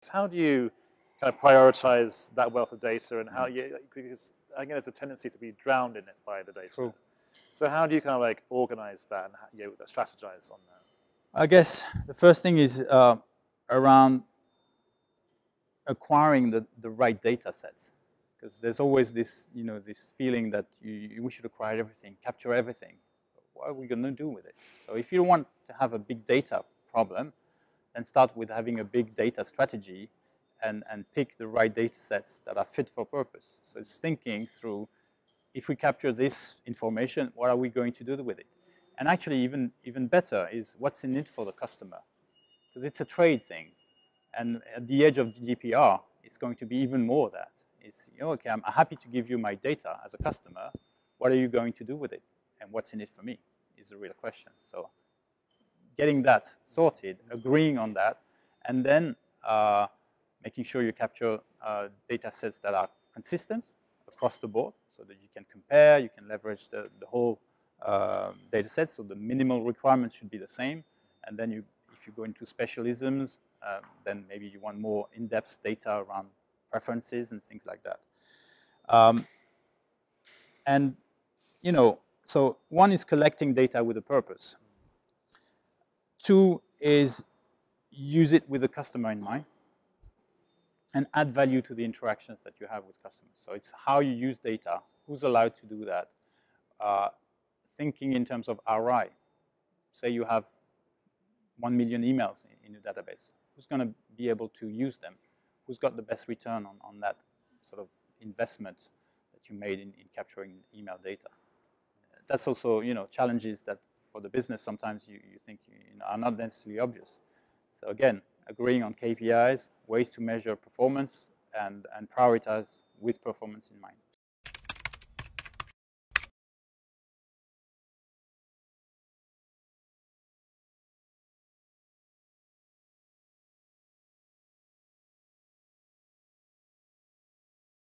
How do you kind of prioritize that wealth of data, and how you, because again, there's a tendency to be drowned in it by the data. True. So how do you kind of like organize that and strategize on that? I guess the first thing is around acquiring the right data sets, because there's always this, this feeling that we should acquire everything, capture everything. What are we going to do with it? So if you want to have a big data problem, then start with having a big data strategy and pick the right data sets that are fit for purpose. So it's thinking through, if we capture this information, what are we going to do with it? And actually, even better is what's in it for the customer, because it's a trade thing. And at the edge of GDPR, it's going to be even more that. It's, okay, I'm happy to give you my data as a customer. What are you going to do with it? And what's in it for me is the real question. So getting that sorted, agreeing on that, and then making sure you capture data sets that are consistent across the board so that you can compare, you can leverage the whole data set, so the minimal requirements should be the same. And then if you go into specialisms, then maybe you want more in-depth data around preferences and things like that. And, so one is collecting data with a purpose. Two is use it with the customer in mind and add value to the interactions that you have with customers. So it's how you use data, who's allowed to do that, thinking in terms of ROI. Say you have 1 million emails in your database. Who's going to be able to use them? Who's got the best return on that sort of investment that you made in capturing email data? That's also, challenges that for the business sometimes you think are not necessarily obvious. So again, agreeing on KPIs, ways to measure performance, and prioritize with performance in mind.